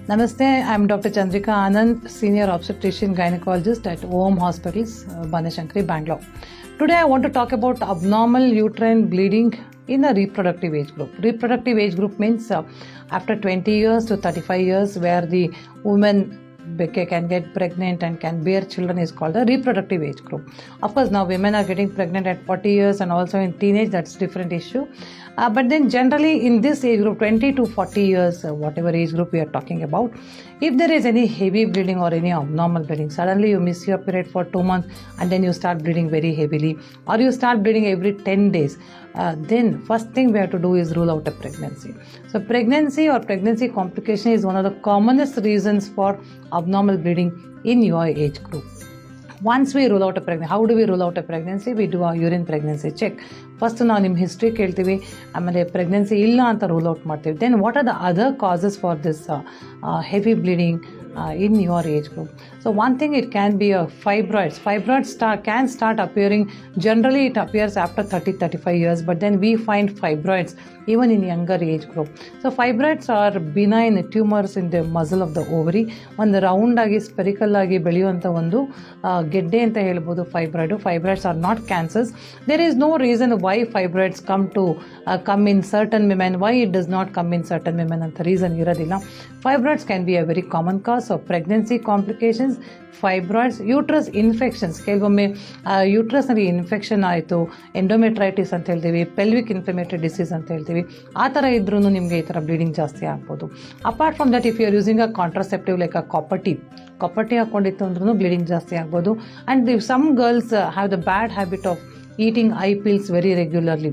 Namaste, I am Dr. Chandrika Anand, Senior Obstetrician Gynecologist at Ovum Hospitals, Banashankari, Bangalore. Today I want to talk about abnormal uterine bleeding in a reproductive age group. Reproductive age group means after 20 years to 35 years, where the woman can get pregnant and can bear children is called a reproductive age group. Of course, now women are getting pregnant at 40 years and also in teenage, that's a different issue. But then generally in this age group, 20 to 40 years, whatever age group we are talking about, if there is any heavy bleeding or any abnormal bleeding, suddenly you miss your period for 2 months and then you start bleeding very heavily, or you start bleeding every 10 days, then first thing we have to do is rule out a pregnancy. So pregnancy or pregnancy complication is one of the commonest reasons for abnormal bleeding in your age group. Once we rule out a pregnancy, how do we rule out a pregnancy? We do a urine pregnancy check. First ನಾವು ನಿಮ್ಮ history ಕೇಳ್ತೀವಿ, ಆಮೇಲೆ pregnancy ಇಲ್ಲ ಅಂತ rule out ಮಾಡ್ತೀವಿ. Then what are the other causes for this heavy bleeding in your age group? So one thing, it can be fibroids. Fibroids can start appearing, generally it appears after 30-35 years, but then we find fibroids even in younger age group. So fibroids are benign tumors in the muzzle of the ovary. ಒಂದು round ಆಗಿ spherical ಆಗಿ ಬೆಳೆಯುವಂಥ ಒಂದು ಗೆಡ್ಡೆ ಅಂತ ಹೇಳ್ಬೋದು fibroid. Fibroids are not cancers. There is no reason why fibroids come in certain women, why it does not come in certain women ಅಂತ reason ಇರೋದಿಲ್ಲ. Fibroids can be a very common cause of pregnancy complications. Fibroids, uterus infections, ಕೆಲವೊಮ್ಮೆ ಯೂಟ್ರಸ್ನಲ್ಲಿ infection ಆಯಿತು, ಎಂಡೋಮೆಟ್ರೈಟಿಸ್ ಅಂತ ಹೇಳ್ತೀವಿ, pelvic inflammatory disease ಅಂತ ಹೇಳ್ತೀವಿ, ಆ ಥರ ಇದ್ರೂ ನಿಮಗೆ ಈ ಥರ ಬ್ಲೀಡಿಂಗ್ ಜಾಸ್ತಿ ಆಗ್ಬೋದು. Apart from that, if you are using a contraceptive like a copper T ಹಾಕೊಂಡಿತ್ತು ಅಂದ್ರೂ ಬ್ಲೀಡಿಂಗ್ ಜಾಸ್ತಿ ಆಗ್ಬೋದು. And some girls have the bad habit of eating eye pills very regularly.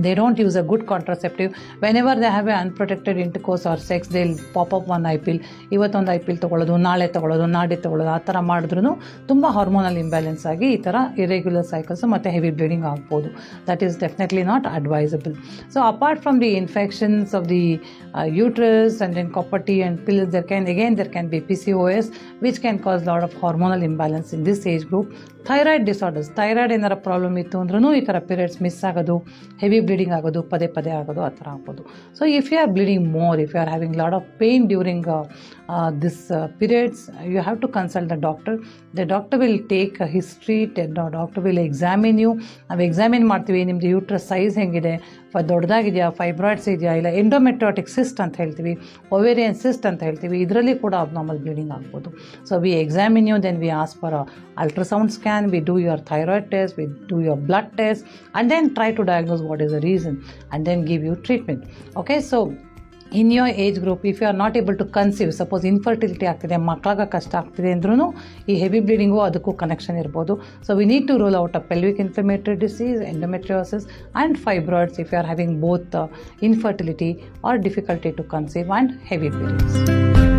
They don't use a good contraceptive. Whenever they have an unprotected intercourse or sex, they'll pop up one eye pill. ಇವತ್ತೊಂದು I ಪಿಲ್ ತೊಗೊಳ್ಳೋದು, ನಾಳೆ ತೊಗೊಳ್ಳೋದು, ನಾಡಿ ತೊಗೊಳ್ಳೋದು, ಆ ಥರ ಮಾಡಿದ್ರೂ ತುಂಬ ಹಾರ್ಮೋನಲ್ ಇಂಬ್ಯಾಲೆನ್ಸ್ ಆಗಿ ಈ ಥರ ಇರೆಗ್ಯುಲರ್ ಸೈಕಲ್ಸ್ ಮತ್ತು ಹೆವಿ ಬ್ಲೀಡಿಂಗ್ ಆಗ್ಬೋದು. That is definitely not advisable. So apart from the infections of the uterus and then copper T and pills, there can be PCOS, which can cause a lot of hormonal imbalance in this age group. Thyroid disorders, thyroid ಏನಾರ problem ಇತ್ತು ಅಂದ್ರೂ ಈ ಥರ periods miss ಆಗೋದು, heavy bleeding ಆಗೋದು, ಪದೇ ಆಗೋದು, ಆ ಥರ ಆಗ್ಬೋದು. So if you are bleeding more, if you are having lot of pain during this periods, you have to consult the doctor. The doctor will take a history, the doctor will examine you. ನಾವು examine ಮಾಡ್ತೀವಿ, ನಿಮ್ಮದು uterus size ಹೆಂಗಿದೆ, ದೊಡ್ಡದಾಗಿದೆಯಾ, fibroids ಇದೆಯಾ, ಇಲ್ಲ ಎಂಡೋಮೆಟ್ರಿಯಾಟಿಕ್ cyst ಅಂತ ಹೇಳ್ತೀವಿ, ovarian cyst ಅಂತ ಹೇಳ್ತೀವಿ, ಇದರಲ್ಲಿ ಕೂಡ ಅಬ್ನಾರ್ಮಲ್ ಬ್ಲೀಡಿಂಗ್ ಆಗ್ಬೋದು. So we examine you, then we ask for ultrasound scan, we do your thyroid test, we do your blood test, and then try to diagnose what is the reason and then give you treatment. Okay, so in your age group, if you are not able to conceive, suppose infertility ಆಗ್ತಿದೆ, ಮಕ್ಕಳಾಗ ಕಷ್ಟ ಆಗ್ತಿದೆ ಅಂದ್ರೂ ಈ heavy bleeding ಅದಕ್ಕೂ connection ಇರ್ಬೋದು. So we need to rule out a pelvic inflammatory disease, endometriosis and fibroids if you are having both infertility or difficulty to conceive and heavy periods.